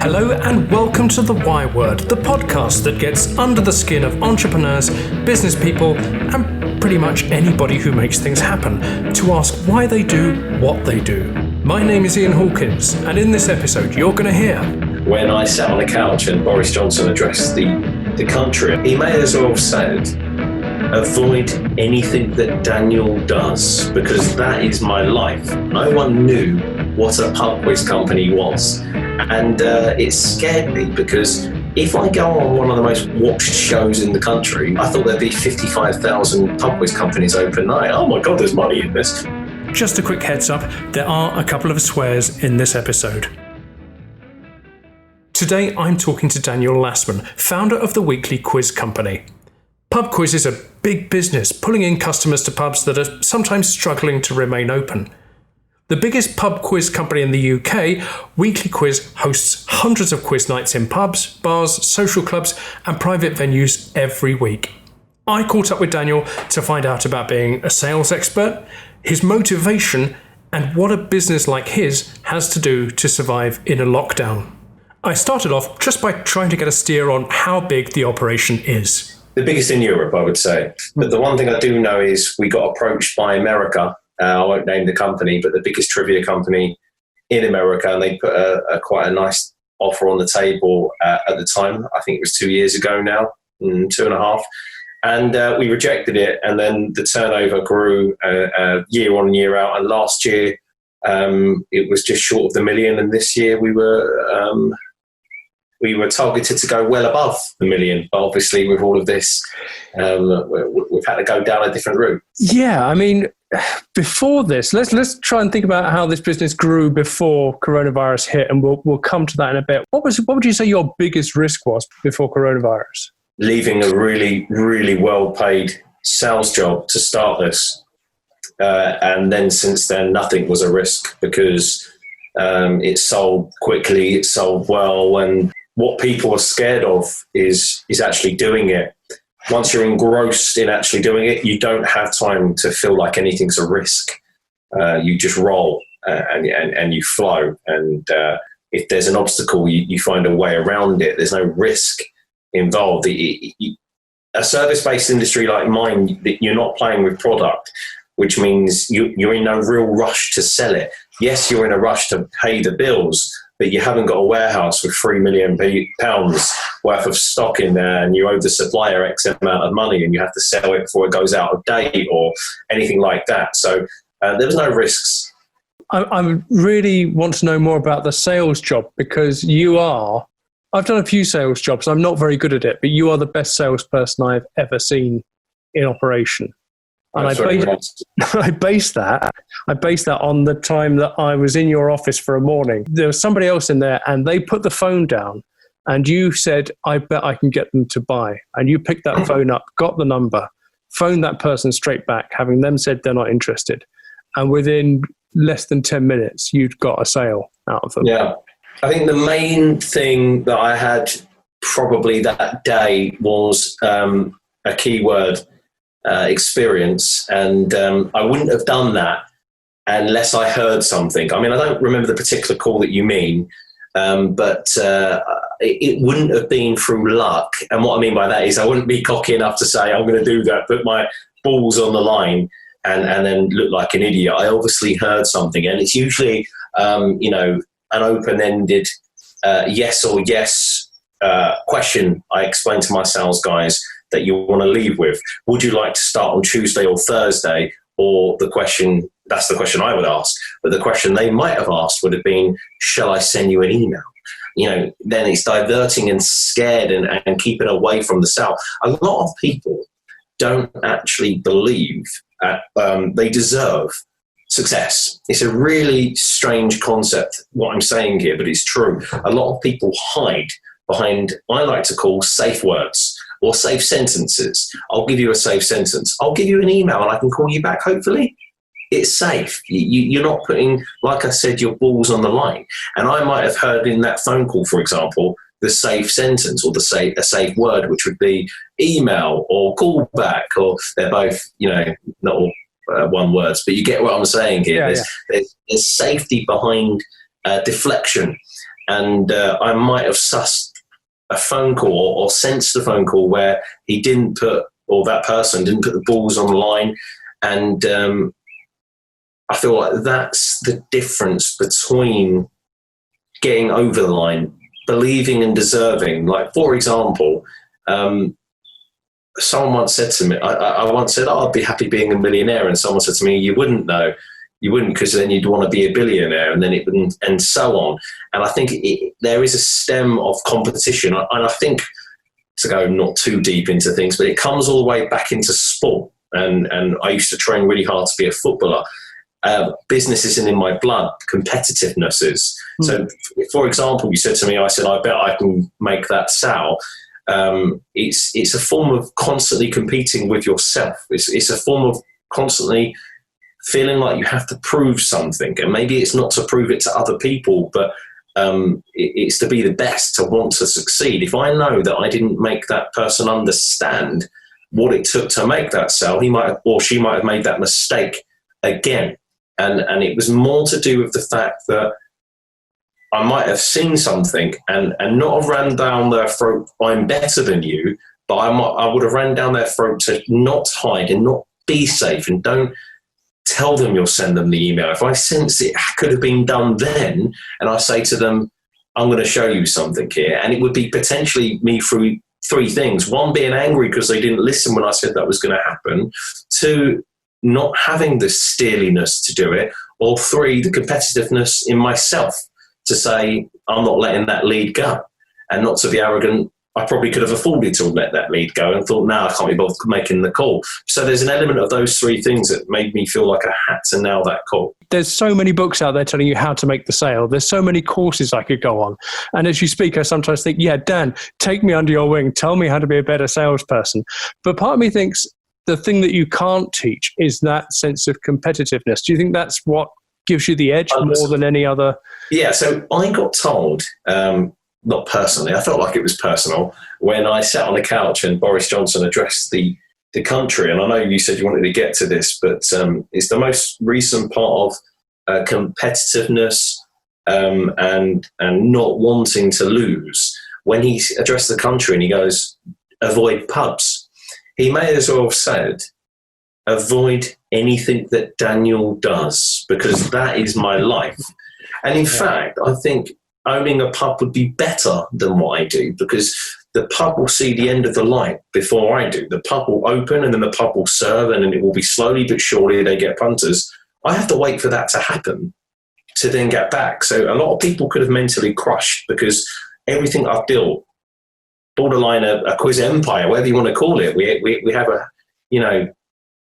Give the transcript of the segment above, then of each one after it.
Hello and welcome to The Why Word, the podcast that gets under the skin of entrepreneurs, business people, and pretty much anybody who makes things happen to ask why they do what they do. My name is Ian Hawkins, and in this episode you're going to hear... When I sat on the couch and Boris Johnson addressed the country, he may as well have said, avoid anything that Daniel does, because that is my life. No one knew what a pub quiz company was. And it scared me because if I go on one of the most watched shows in the country, I thought there'd be 55,000 pub quiz companies overnight. Oh my God, there's money in this. Just a quick heads up, there are a couple of swears in this episode. Today I'm talking to Daniel Lassman, founder of the weekly quiz company. Pub quiz is a big business, pulling in customers to pubs that are sometimes struggling to remain open. The biggest pub quiz company in the UK, Weekly Quiz hosts hundreds of quiz nights in pubs, bars, social clubs and private venues every week. I caught up with Daniel to find out about being a sales expert, his motivation and what a business like his has to do to survive in a lockdown. I started off just by trying to get a steer on how big the operation is. The biggest in Europe, I would say. But the one thing I do know is we got approached by America. I won't name the company, but the biggest trivia company in America, and they put quite a nice offer on the table at the time. I think it was 2 years ago now, 2.5. And we rejected it, and then the turnover grew year on, year out. And last year, it was just short of the million, and this year we were targeted to go well above the million. But obviously, with all of this, we've had to go down a different route. Yeah, I mean, before this, let's try and think about how this business grew before coronavirus hit, and we'll come to that in a bit. What would you say your biggest risk was before coronavirus? Leaving a really, really well-paid sales job to start this, and then since then, nothing was a risk because it sold quickly, it sold well, and what people are scared of is actually doing it. Once you're engrossed in actually doing it, you don't have time to feel like anything's a risk. You just roll and you flow. And if there's an obstacle, you find a way around it. There's no risk involved. A service-based industry like mine, you're not playing with product, which means you're in no real rush to sell it. Yes, you're in a rush to pay the bills, but you haven't got a warehouse with £3 million worth of stock in there and you owe the supplier X amount of money and you have to sell it before it goes out of date or anything like that. So there was no risks. I really want to know more about the sales job because I've done a few sales jobs. I'm not very good at it, but you are the best salesperson I've ever seen in operation. And I based that on the time that I was in your office for a morning. There was somebody else in there and they put the phone down and you said, I bet I can get them to buy. And you picked that phone up, got the number, phoned that person straight back, having them said they're not interested. And within less than 10 minutes, you'd got a sale out of them. Yeah. I think the main thing that I had probably that day was a keyword. Experience, and I wouldn't have done that unless I heard something. I mean, I don't remember the particular call that you mean, but it wouldn't have been through luck. And what I mean by that is I wouldn't be cocky enough to say I'm going to do that, put my balls on the line and then look like an idiot. I obviously heard something, and it's usually an open-ended yes or yes question I explain to my sales guys that you want to leave with. Would you like to start on Tuesday or Thursday? Or that's the question I would ask. But the question they might have asked would have been, shall I send you an email? Then it's diverting and scared and keeping away from the sale. A lot of people don't actually believe they deserve success. It's a really strange concept, what I'm saying here, but it's true. A lot of people hide behind, I like to call safe words or safe sentences. I'll give you a safe sentence. I'll give you an email and I can call you back, hopefully. It's safe. You're not putting, like I said, your balls on the line. And I might have heard in that phone call, for example, the safe sentence or a safe word, which would be email or call back, or they're both, not all one words, but you get what I'm saying here. Yeah, There's safety behind deflection. And I might have sussed a phone call or sensed a phone call where he didn't put, or that person didn't put the balls on the line. And I feel like that's the difference between getting over the line, believing and deserving. Like, for example, someone once said to me, I once said, I'd be happy being a millionaire. And someone said to me, you wouldn't know. You wouldn't, because then you'd want to be a billionaire, and then it wouldn't, and so on. And I think there is a stem of competition. And I think, to go not too deep into things, but it comes all the way back into sport. And I used to train really hard to be a footballer. Business isn't in my blood. Competitiveness is. So, for example, you said to me, I said, I bet I can make that sale. It's a form of constantly competing with yourself. It's a form of constantly feeling like you have to prove something, and maybe it's not to prove it to other people, but it's to be the best, to want to succeed. If I know that I didn't make that person understand what it took to make that sale, he might have, or she might have made that mistake again, and it was more to do with the fact that I might have seen something and not have ran down their throat, I'm better than you, but I would have ran down their throat to not hide and not be safe, and don't tell them you'll send them the email. If I sense it could have been done then, and I say to them, I'm going to show you something here, and it would be potentially me through three things. One, being angry because they didn't listen when I said that was going to happen. Two, not having the steeliness to do it. Or three, the competitiveness in myself to say, I'm not letting that lead go, and not to be arrogant. I probably could have afforded to let that lead go and thought, no, I can't be bothered making the call. So there's an element of those three things that made me feel like I had to nail that call. There's so many books out there telling you how to make the sale. There's so many courses I could go on. And as you speak, I sometimes think, yeah, Dan, take me under your wing. Tell me how to be a better salesperson. But part of me thinks the thing that you can't teach is that sense of competitiveness. Do you think that's what gives you the edge more than any other? Yeah, so I got told... not personally, I felt like it was personal, when I sat on the couch and Boris Johnson addressed the country. And I know you said you wanted to get to this, but it's the most recent part of competitiveness and not wanting to lose. When he addressed the country and he goes, avoid pubs, he may as well have said, avoid anything that Daniel does, because that is my life. And in fact, I think owning a pub would be better than what I do, because the pub will see the end of the light before I do. The pub will open, and then the pub will serve, and then it will be slowly but surely they get punters. I have to wait for that to happen to then get back. So a lot of people could have mentally crushed, because everything I've built, borderline a quiz empire, whatever you want to call it. We have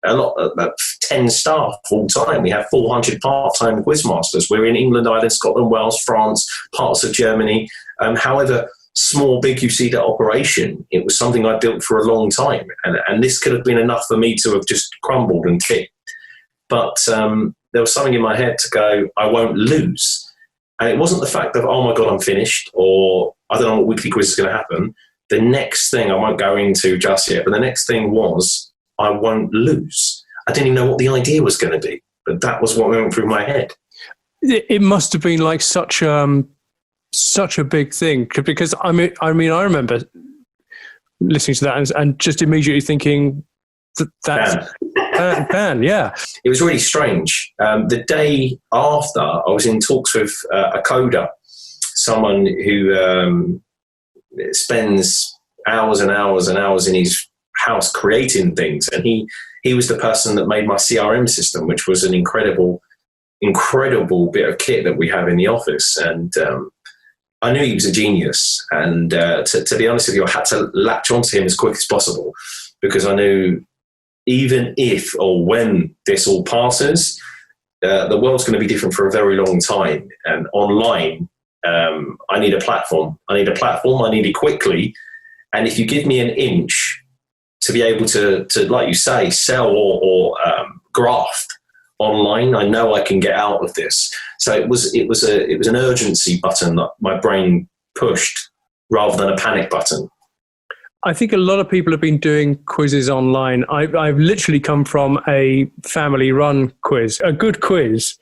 a lot of 10 staff full time. We have 400 part-time quizmasters. We're in England, Ireland, Scotland, Wales, France, parts of Germany. However small, big you see that operation, it was something I built for a long time. And this could have been enough for me to have just crumbled and kicked. But there was something in my head to go, I won't lose. And it wasn't the fact of, oh my God, I'm finished, or I don't know what weekly quiz is going to happen. The next thing, I won't go into just yet, but the next thing was, I won't lose. I didn't even know what the idea was going to be, but that was what went through my head. It must have been like such a big thing, because I remember listening to that and just immediately thinking that's Dan, yeah. It was really strange. The day after, I was in talks with a coder, someone who spends hours and hours and hours in his house creating things, and he was the person that made my CRM system, which was an incredible bit of kit that we have in the office. And I knew he was a genius, and to be honest with you, I had to latch onto him as quick as possible, because I knew even if or when this all passes, the world's going to be different for a very long time. And online, I need a platform. I need it quickly. And if you give me an inch to be able to like you say, sell or graft online, I know I can get out of this. So it was an urgency button that my brain pushed rather than a panic button. I think a lot of people have been doing quizzes online. I've literally come from a family-run quiz. A good quiz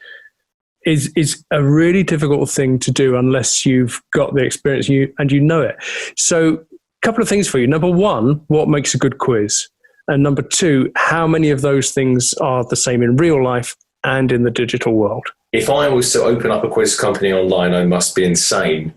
is a really difficult thing to do unless you've got the experience and you know it. So a couple of things for you. Number one, what makes a good quiz? And number two, how many of those things are the same in real life and in the digital world? If I was to open up a quiz company online, I must be insane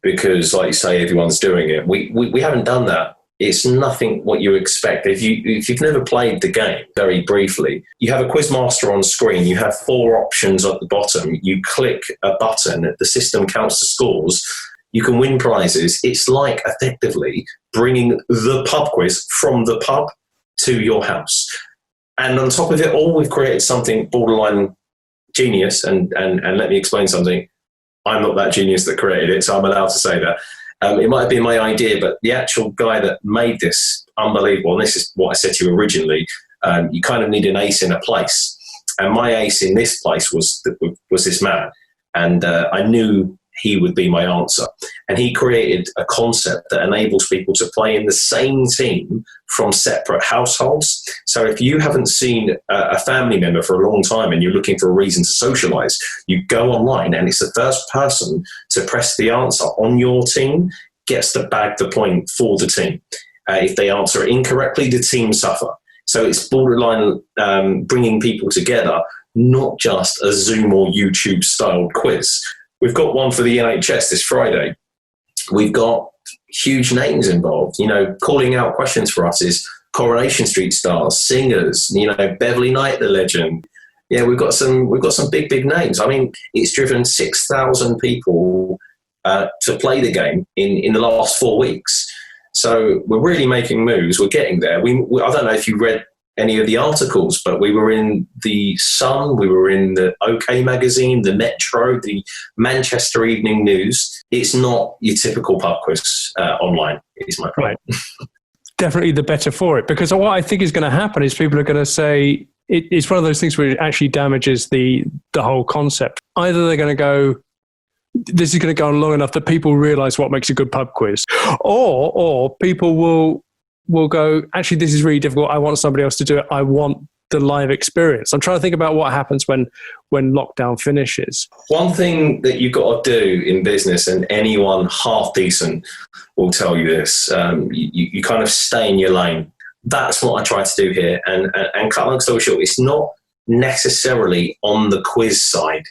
because, like you say, everyone's doing it. We haven't done that. It's nothing what you expect. If you've never played the game, very briefly, you have a quizmaster on screen. You have 4 options at the bottom. You click a button. The system counts the scores. You can win prizes. It's like effectively bringing the pub quiz from the pub to your house. And on top of it all, we've created something borderline genius. And let me explain something. I'm not that genius that created it, so I'm allowed to say that. It might have been my idea, but the actual guy that made this, unbelievable, and this is what I said to you originally, you kind of need an ace in a place. And my ace in this place was this man. And I knew he would be my answer. And he created a concept that enables people to play in the same team from separate households. So if you haven't seen a family member for a long time and you're looking for a reason to socialize, you go online and it's the first person to press the answer on your team gets to bag the point for the team. If they answer it incorrectly, the team suffer. So it's borderline bringing people together, not just a Zoom or YouTube styled quiz. We've got one for the NHS this Friday. We've got huge names involved. You know, calling out questions for us is Coronation Street stars, singers, you know, Beverly Knight, the legend. Yeah, we've got some big names. I mean, it's driven 6,000 people to play the game in the last 4 weeks. So we're really making moves. We're getting there. I don't know if you read any of the articles, but we were in the Sun, we were in the OK magazine, the Metro, the Manchester Evening News. It's not your typical pub quiz online, is my point. Right. Definitely the better for it, because what I think is going to happen is people are going to say it's one of those things where it actually damages the whole concept. Either they're going to go, this is going to go on long enough that people realize what makes a good pub quiz, or people will go, actually, this is really difficult. I want somebody else to do it. I want the live experience. I'm trying to think about what happens when lockdown finishes. One thing that you've got to do in business, and anyone half decent will tell you this, you kind of stay in your lane. That's what I try to do here. And cut long story short, it's not necessarily on the quiz side.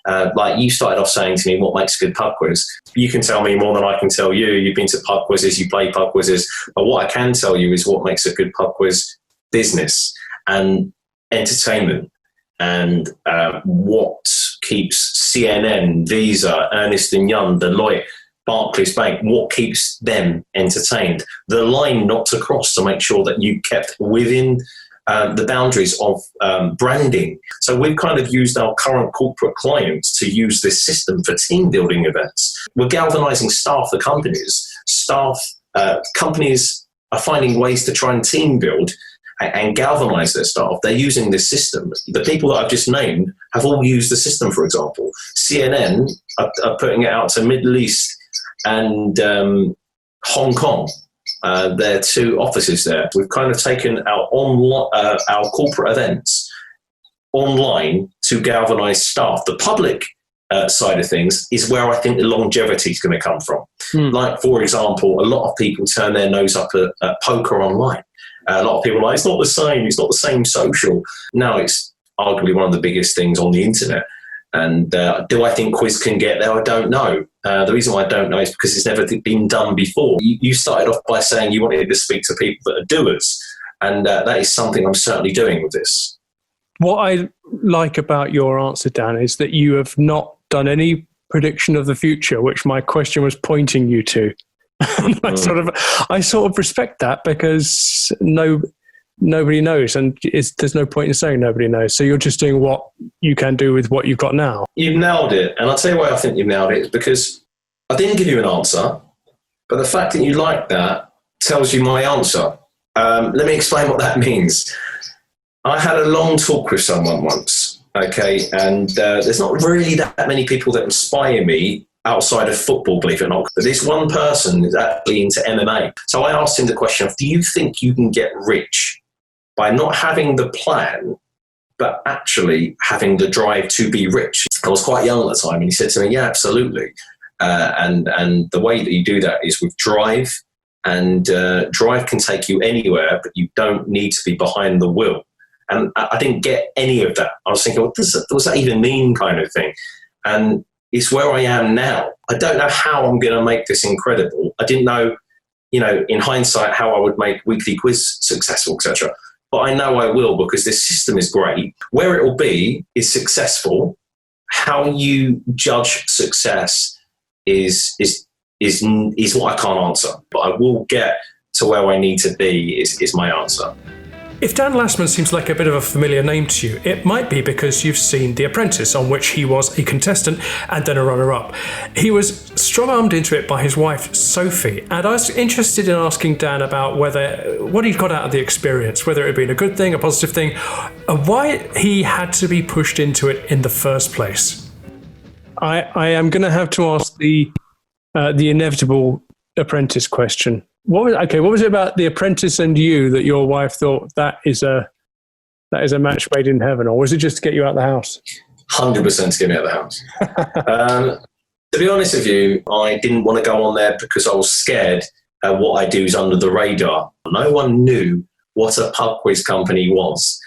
Like you started off saying to me, what makes a good pub quiz? You can tell me more than I can tell you. You've been to pub quizzes, you play pub quizzes. But what I can tell you is what makes a good pub quiz: business and entertainment, and what keeps CNN, Visa, Ernst & Young, Deloitte, Barclays Bank, what keeps them entertained. The line not to cross to make sure that you kept within the boundaries of branding. So we've kind of used our current corporate clients to use this system for team building events. We're galvanizing staff, the companies. Companies are finding ways to try and team build and galvanize their staff. They're using this system. The people that I've just named have all used the system, for example. CNN are putting it out to Middle East and Hong Kong. There are 2 offices there. We've kind of taken our corporate events online to galvanize staff. The public side of things is where I think the longevity is going to come from. Like, for example, a lot of people turn their nose up at poker online. A lot of people are like, it's not the same social. Now it's arguably one of the biggest things on the internet. And do I think quiz can get there? I don't know. The reason why I don't know is because it's never been done before. You started off by saying you wanted to speak to people that are doers. And that is something I'm certainly doing with this. What I like about your answer, Dan, is that you have not done any prediction of the future, which my question was pointing you to. I sort of respect that, because nobody knows, and there's no point in saying nobody knows. So you're just doing what you can do with what you've got now. You've nailed it. And I'll tell you why I think you've nailed it, is because I didn't give you an answer, but the fact that you like that tells you my answer. Let me explain what that means. I had a long talk with someone once, okay, and there's not really that many people that inspire me outside of football, believe it or not. But this one person is actually into MMA. So I asked him the question of, do you think you can get rich by not having the plan, but actually having the drive to be rich? I was quite young at the time, and he said to me, yeah, absolutely. And the way that you do that is with drive, and drive can take you anywhere, but you don't need to be behind the wheel. And I didn't get any of that. I was thinking, what does that even mean, kind of thing? And it's where I am now. I don't know how I'm going to make this incredible. I didn't know, in hindsight, how I would make Weekly Quiz successful, etc. But I know I will, because this system is great. Where it will be is successful. How you judge success is what I can't answer. But I will get to where I need to be is my answer. If Dan Lassman seems like a bit of a familiar name to you, it might be because you've seen The Apprentice, on which he was a contestant and then a runner-up. He was strong-armed into it by his wife, Sophie, and I was interested in asking Dan about what he got out of the experience, whether it had been a good thing, a positive thing, and why he had to be pushed into it in the first place. I am going to have to ask the inevitable Apprentice question. What was it about The Apprentice and you that your wife thought that is a match made in heaven, or was it just to get you out of the house? 100% to get me out of the house. To be honest with you, I didn't want to go on there because I was scared what I do is under the radar. No one knew what a pub quiz company was,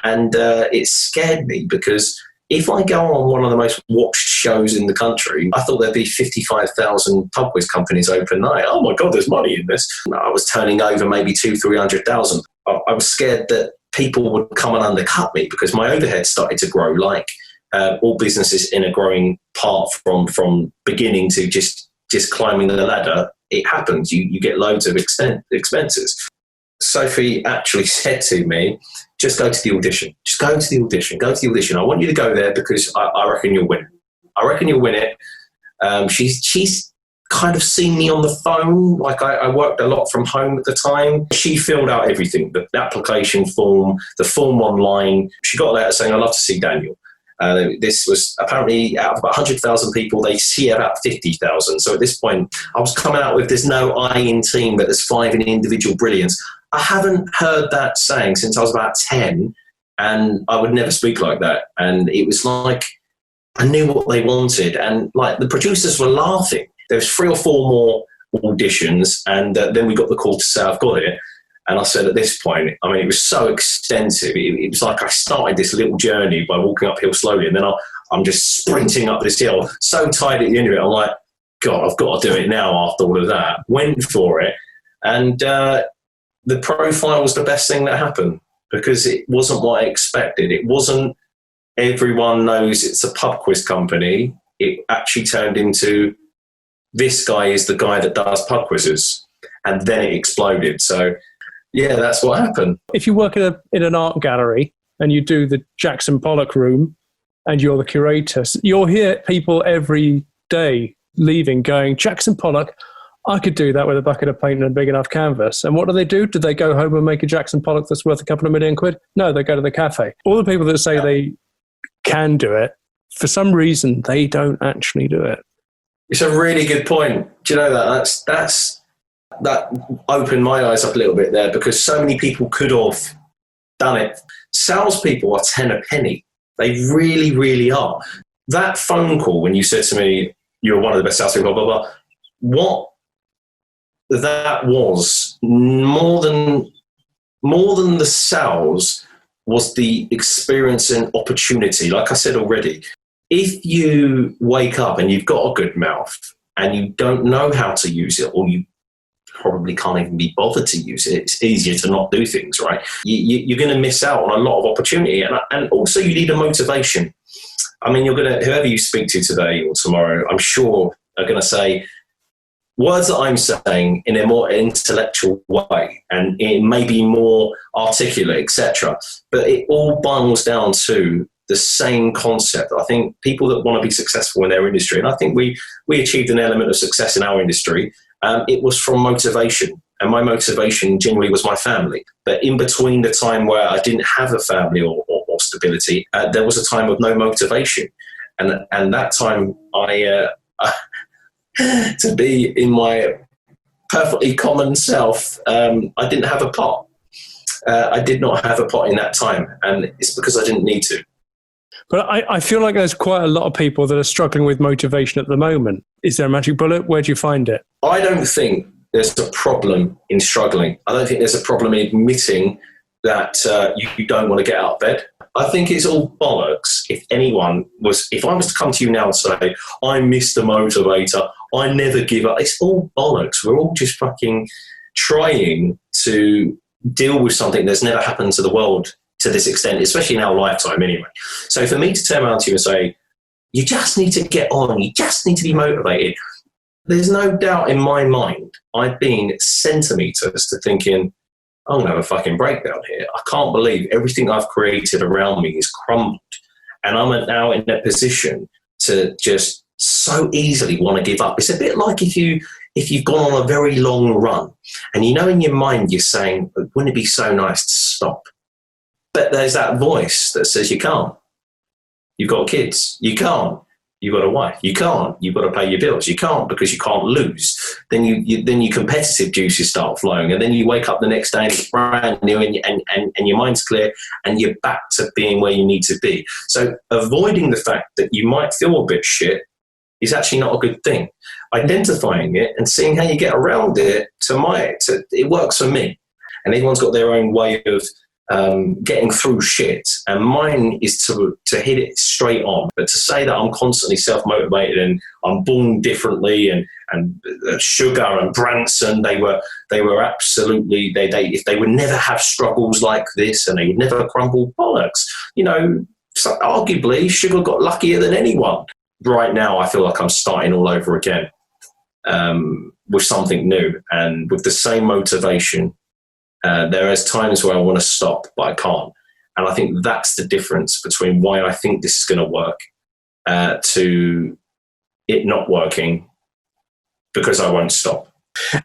and it scared me because if I go on one of the most watched shows in the country, I thought there'd be 55,000 pub quiz companies overnight. Oh my God, there's money in this. I was turning over maybe 200,000-300,000. I was scared that people would come and undercut me because my overhead started to grow, like all businesses in a growing part from beginning to just climbing the ladder. It happens. You get loads of expenses. Sophie actually said to me, just go to the audition. Just go to the audition. Go to the audition. I want you to go there because I reckon you'll win. I reckon you'll win it. She's kind of seen me on the phone. Like I worked a lot from home at the time. She filled out everything, the application form, the form online. She got a letter saying, I'd love to see Daniel. This was apparently out of about 100,000 people, they see about 50,000. So at this point, I was coming out with there's no I in team, but there's 5 in individual brilliance. I haven't heard that saying since I was about 10, and I would never speak like that. And it was like I knew what they wanted, and like the producers were laughing. There was 3 or 4 more auditions, and then we got the call to say I've got it. And I said at this point, I mean, it was so extensive. It was like I started this little journey by walking uphill slowly, and then I'm just sprinting up this hill, so tired at the end of it. I'm like, God, I've got to do it now after all of that. Went for it, and the profile was the best thing that happened because it wasn't what I expected. It wasn't everyone knows it's a pub quiz company. It actually turned into this guy is the guy that does pub quizzes, and then it exploded. So yeah, that's what happened. If you work in an art gallery and you do the Jackson Pollock room and you're the curator, you'll hear people every day leaving going, Jackson Pollock, I could do that with a bucket of paint and a big enough canvas. And what do? Do they go home and make a Jackson Pollock that's worth a couple of million quid? No, they go to the cafe. All the people that say they can do it, for some reason, they don't actually do it. It's a really good point. Do you know that opened my eyes up a little bit there because so many people could have done it. Salespeople are 10 a penny. They really, really are. That phone call when you said to me, you're one of the best salespeople, blah, blah, blah, what that was more than the sales was the experience and opportunity. Like I said already, if you wake up and you've got a good mouth and you don't know how to use it, or you probably can't even be bothered to use it, it's easier to not do things, right? You're going to miss out on a lot of opportunity. And also you need a motivation. I mean, whoever you speak to today or tomorrow, I'm sure are going to say words that I'm saying in a more intellectual way, and it may be more articulate, etc. But it all boils down to the same concept. I think people that want to be successful in their industry, and I think we achieved an element of success in our industry, it was from motivation. And my motivation generally was my family. But in between the time where I didn't have a family or stability, there was a time of no motivation. And that time to be in my perfectly common self, I didn't have a pot. I did not have a pot in that time, and it's because I didn't need to. But I feel like there's quite a lot of people that are struggling with motivation at the moment. Is there a magic bullet? Where do you find it? I don't think there's a problem in struggling. I don't think there's a problem in admitting that you don't want to get out of bed. I think it's all bollocks. If I was to come to you now and say, I'm Mr. Motivator, I never give up, it's all bollocks. We're all just fucking trying to deal with something that's never happened to the world to this extent, especially in our lifetime anyway. So for me to turn around to you and say, you just need to get on, you just need to be motivated, there's no doubt in my mind I've been centimetres to thinking, I'm going to have a fucking breakdown here. I can't believe everything I've created around me is crumbled. And I'm now in a position to just so easily want to give up. It's a bit like if you've gone on a very long run and you know in your mind you're saying, wouldn't it be so nice to stop? But there's that voice that says you can't. You've got kids. You can't. You've got a wife. You can't. You've got to pay your bills. You can't because you can't lose. Then your competitive juices start flowing, and then you wake up the next day and it's brand new, and your mind's clear, and you're back to being where you need to be. So avoiding the fact that you might feel a bit shit is actually not a good thing. Identifying it and seeing how you get around it, it works for me. And everyone's got their own way of getting through shit, and mine is to hit it straight on. But to say that I'm constantly self-motivated and I'm born differently, and Sugar and Branson, they were absolutely, they would never have struggles like this, and they would never crumble, bollocks. So arguably Sugar got luckier than anyone. Right now I feel like I'm starting all over again with something new and with the same motivation. There is times where I want to stop, but I can't. And I think that's the difference between why I think this is going to work to it not working, because I won't stop.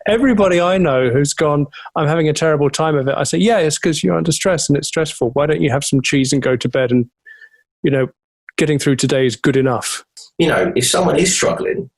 Everybody I know who's gone, I'm having a terrible time of it, I say, yeah, it's because you're under stress and it's stressful. Why don't you have some cheese and go to bed? And, getting through today is good enough. If someone is struggling,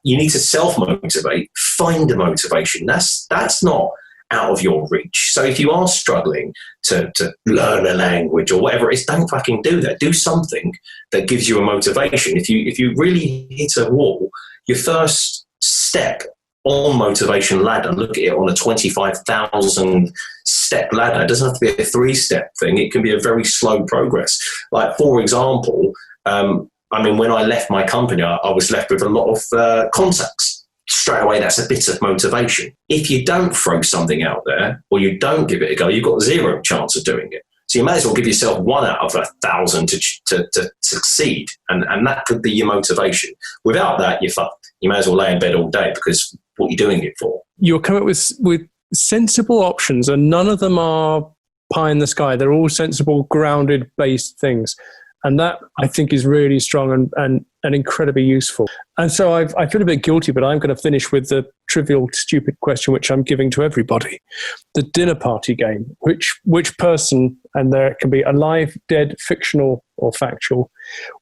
you need to self-motivate, find a motivation. That's not out of your reach. So if you are struggling to learn a language or whatever it is, don't fucking do that. Do something that gives you a motivation. If you really hit a wall, your first step on motivation ladder, look at it on a 25,000 step ladder. It doesn't have to be a 3-step thing. It can be a very slow progress. Like, for example, when I left my company, I was left with a lot of contacts. Straight away, that's a bit of motivation. If you don't throw something out there or you don't give it a go, you've got 0 chance of doing it. So you may as well give yourself 1 out of 1,000 to succeed, and that could be your motivation. Without that, you're fucked. You may as well lay in bed all day, because what you're doing it for. You're coming up with sensible options, and none of them are pie in the sky. They're all sensible, grounded, based things. And that, I think, is really strong and incredibly useful. And so I feel a bit guilty, but I'm going to finish with the trivial, stupid question, which I'm giving to everybody. The dinner party game. Which person, and there can be alive, dead, fictional, or factual,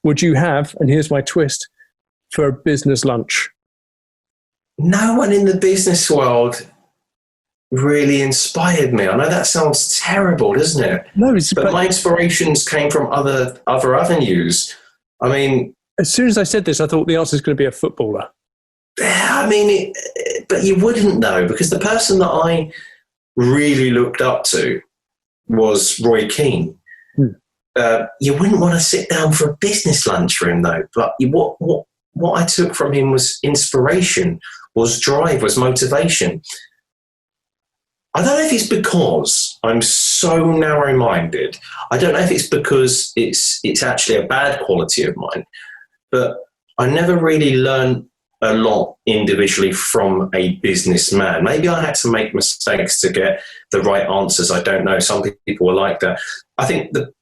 would you have, and here's my twist, for a business lunch? No one in the business world really inspired me. I know that sounds terrible, doesn't it? No, but my inspirations came from other avenues. As soon as I said this, I thought the answer is going to be a footballer. But you wouldn't know, because the person that I really looked up to was Roy Keane. You wouldn't want to sit down for a business lunch for him, though. But what I took from him was inspiration, was drive, was motivation. I don't know if it's because I'm so narrow-minded. I don't know if it's because it's actually a bad quality of mine, but I never really learned a lot individually from a businessman. Maybe I had to make mistakes to get the right answers. I don't know. Some people were like that. I think the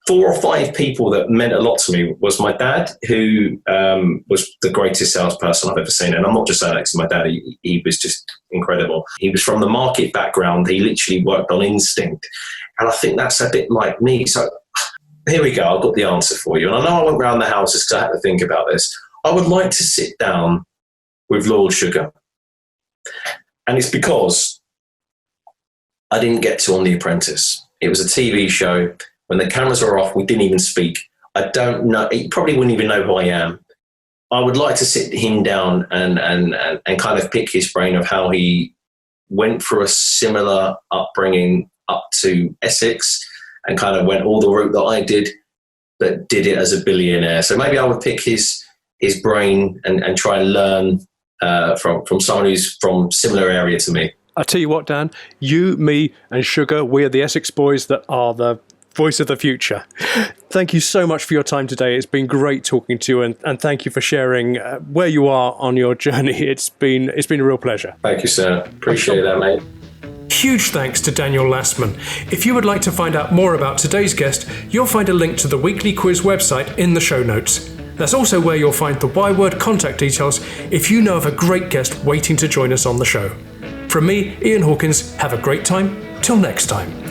4 or 5 people that meant a lot to me was my dad, who was the greatest salesperson I've ever seen. And I'm not just saying that because my dad, he was just incredible. He was from the market background. He literally worked on instinct. And I think that's a bit like me. So here we go. I've got the answer for you. And I know I went around the houses because I had to think about this. I would like to sit down with Lord Sugar. And it's because I didn't get to on The Apprentice. It was a TV show. When the cameras were off, we didn't even speak. I don't know. He probably wouldn't even know who I am. I would like to sit him down and kind of pick his brain of how he went through a similar upbringing up to Essex and kind of went all the route that I did, but did it as a billionaire. So maybe I would pick his brain and try and learn from someone who's from similar area to me. I tell you what, Dan, you, me, and Sugar, we are the Essex boys that are the voice of the future. Thank you so much for your time today. It's been great talking to you, and thank you for sharing where you are on your journey. It's been a real pleasure. Thank you, sir. Appreciate that, mate. Huge thanks to Daniel Lassman. If you would like to find out more about today's guest, you'll find a link to the weekly quiz website in the show notes. That's also where you'll find the Y-Word contact details if you know of a great guest waiting to join us on the show. From me, Ian Hawkins, have a great time. Till next time.